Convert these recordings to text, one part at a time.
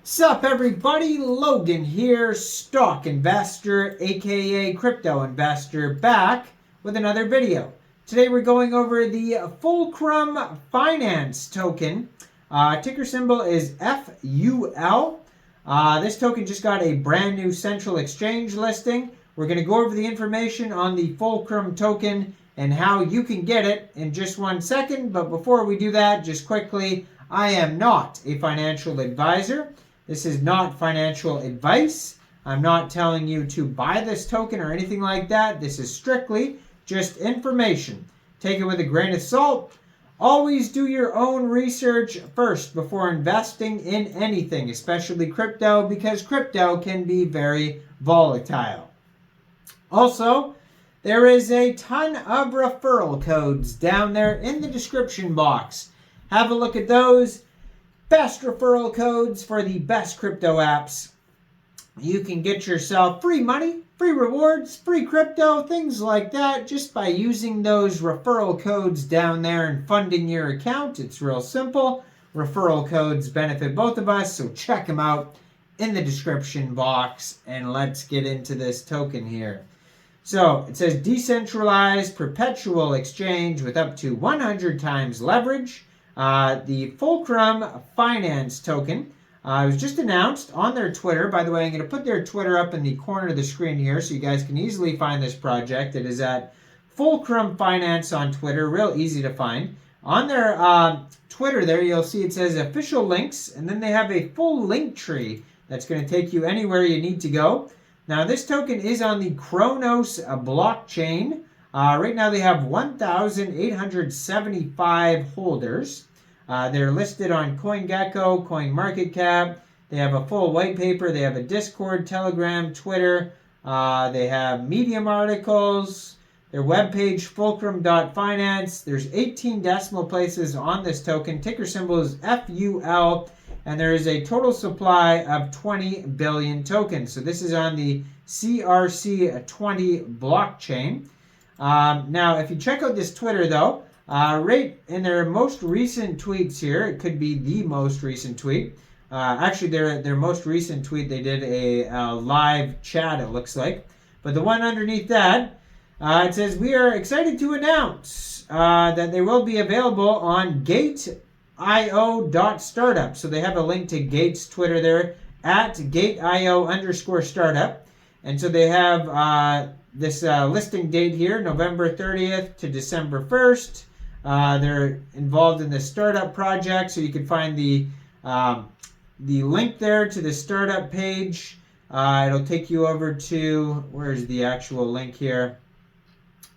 Sup everybody, Logan here, stock investor aka crypto investor, back with another video. Today we're going over the Fulcrom Finance token. Ticker symbol is FUL. This token just got a brand new central exchange listing. We're going to go over the information on the Fulcrom token and how you can get it in just 1 second. But before we do that, just quickly, I am not a financial advisor. This is not financial advice. I'm not telling you to buy this token or anything like that. This is strictly just information. Take it with a grain of salt. Always do your own research first before investing in anything, especially crypto, because crypto can be very volatile. Also, there is a ton of referral codes down there in the description box. Have a look at those. Best referral codes for the best crypto apps. You can get yourself free money, free rewards, free crypto, things like that, just by using those referral codes down there and funding your account. It's real simple. Referral codes benefit both of us, so check them out in the description box. And let's get into this token here. So it says decentralized perpetual exchange with up to 100 times leverage. The Fulcrom Finance token was just announced on their Twitter. By the way, I'm going to put their Twitter up in the corner of the screen here so you guys can easily find this project. It is at Fulcrom Finance on Twitter. Real easy to find. On their Twitter there, you'll see it says official links, and then they have a full link tree that's going to take you anywhere you need to go. Now, this token is on the Cronos blockchain. Right now, they have 1,875 holders. They're listed on CoinGecko, CoinMarketCap. They have a full white paper. They have a Discord, Telegram, Twitter. They have Medium articles. Their webpage, fulcrum.finance. There's 18 decimal places on this token. Ticker symbol is FUL. And there is a total supply of 20 billion tokens. So this is on the CRC20 blockchain. Now, if you check out this Twitter, though, right in their most recent tweets here, it could be the most recent tweet. Actually, their most recent tweet, they did a live chat, it looks like. But the one underneath that, it says, we are excited to announce that they will be available on Gate.io.startup. So they have a link to Gate's Twitter there, at Gate.io_startup. And so they have this listing date here, November 30th to December 1st. They're involved in the startup project, so you can find the link there to the startup page. It'll take you over to, where's the actual link here?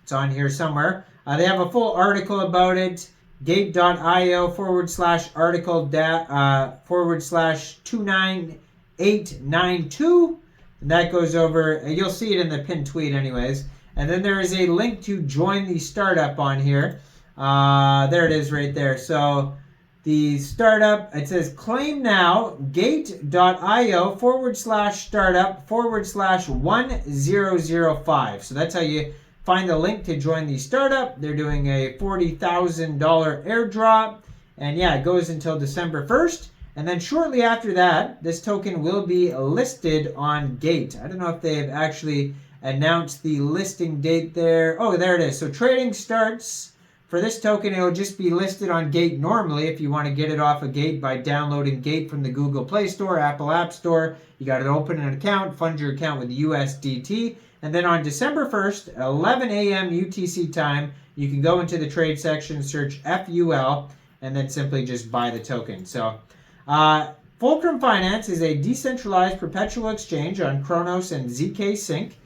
It's on here somewhere. They have a full article about it, gate.io/article/29892. And that goes over, you'll see it in the pinned tweet anyways. And then there is a link to join the startup on here. There it is right there. So the startup, it says claim now, gate.io/startup/1005. So that's how you find the link to join the startup. They're doing a $40,000 airdrop. And yeah, it goes until December 1st. And then shortly after that, this token will be listed on Gate. I don't know if they've actually announced the listing date there. Oh, there it is. So trading starts for this token. It'll just be listed on Gate normally if you want to get it off of Gate by downloading Gate from the Google Play Store, Apple App Store. You got to open an account, fund your account with USDT. And then on December 1st, 11 a.m. UTC time, you can go into the trade section, search FUL, and then simply just buy the token. So Fulcrom Finance is a decentralized perpetual exchange on Cronos and ZK Sync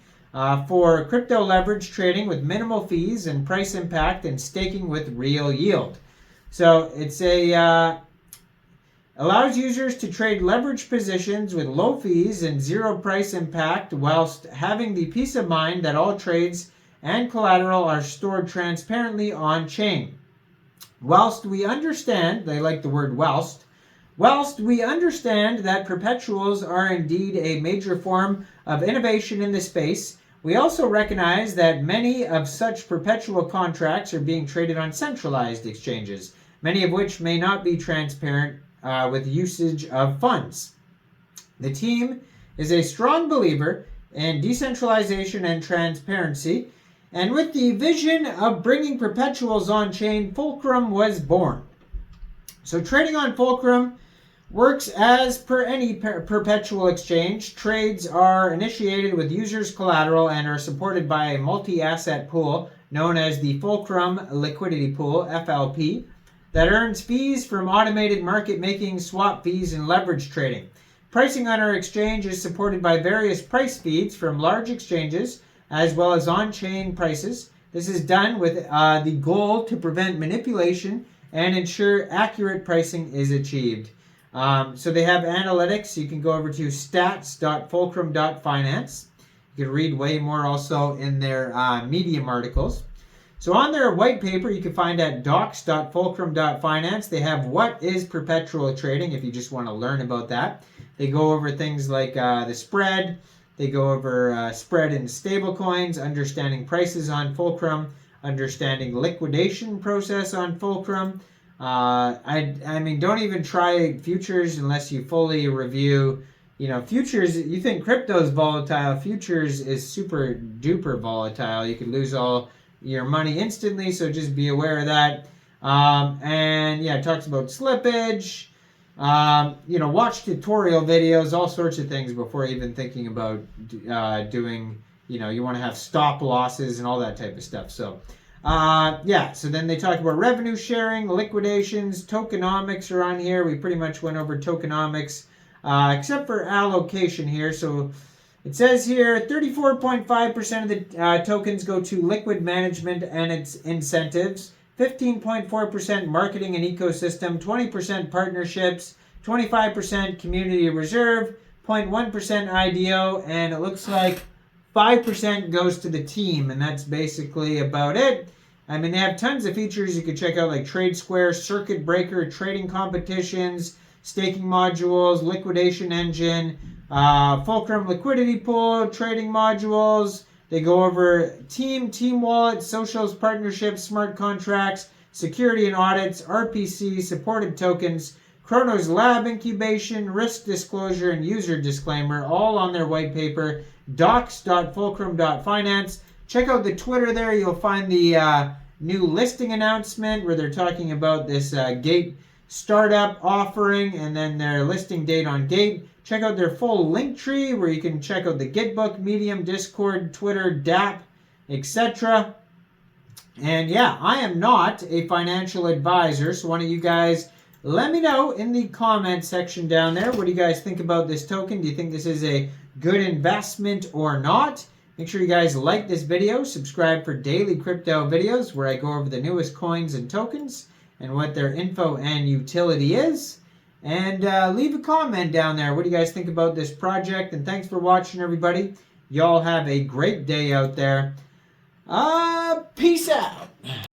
for crypto leverage trading with minimal fees and price impact and staking with real yield. So it's allows users to trade leverage positions with low fees and zero price impact whilst having the peace of mind that all trades and collateral are stored transparently on chain. Whilst we understand, they like the word whilst we understand that perpetuals are indeed a major form of innovation in the space, we also recognize that many of such perpetual contracts are being traded on centralized exchanges, many of which may not be transparent with usage of funds. The team is a strong believer in decentralization and transparency, and with the vision of bringing Perpetuals on-chain, Fulcrom was born. So trading on Fulcrom works as per any perpetual exchange. Trades are initiated with users' collateral and are supported by a multi-asset pool known as the Fulcrum Liquidity Pool, FLP, that earns fees from automated market making, swap fees, and leverage trading. Pricing on our exchange is supported by various price feeds from large exchanges as well as on-chain prices. This is done with the goal to prevent manipulation and ensure accurate pricing is achieved. So they have analytics. You can go over to stats.fulcrum.finance. You can read way more also in their Medium articles. So on their white paper, you can find at docs.fulcrum.finance. They have what is perpetual trading if you just want to learn about that. They go over things like the spread. They go over spread in stablecoins, understanding prices on Fulcrum, understanding liquidation process on Fulcrum. I mean, don't even try futures unless you fully review. Futures, you think crypto is volatile. Futures is super duper volatile. You could lose all your money instantly, so just be aware of that. And yeah, it talks about slippage. Watch tutorial videos, all sorts of things before even thinking about doing, you want to have stop losses and all that type of stuff. So, so then they talk about revenue sharing, liquidations, tokenomics are on here. We pretty much went over tokenomics, except for allocation here. So it says here 34.5% of the tokens go to liquid management and its incentives, 15.4% marketing and ecosystem, 20% partnerships, 25% community reserve, 0.1% IDO, and it looks like 5% goes to the team, and that's basically about it. I mean, they have tons of features you can check out, like Trade Square, Circuit Breaker, trading competitions, staking modules, liquidation engine, Fulcrum liquidity pool, trading modules. They go over team wallet, socials, partnerships, smart contracts, security and audits, RPC, supported tokens, Cronos lab incubation, risk disclosure, and user disclaimer, all on their white paper, docs.fulcrum.finance. Check out the Twitter there. You'll find the new listing announcement where they're talking about this Gate startup offering and then their listing date on Gate. Check out their full link tree where you can check out the Gitbook, Medium, Discord, Twitter, DApp, etc. And yeah, I am not a financial advisor, so why don't you guys let me know in the comment section down there. What do you guys think about this token? Do you think this is a good investment or not? Make sure you guys like this video, subscribe for daily crypto videos where I go over the newest coins and tokens and what their info and utility is. And leave a comment down there. What do you guys think about this project? And thanks for watching, everybody. Y'all have a great day out there. Peace out.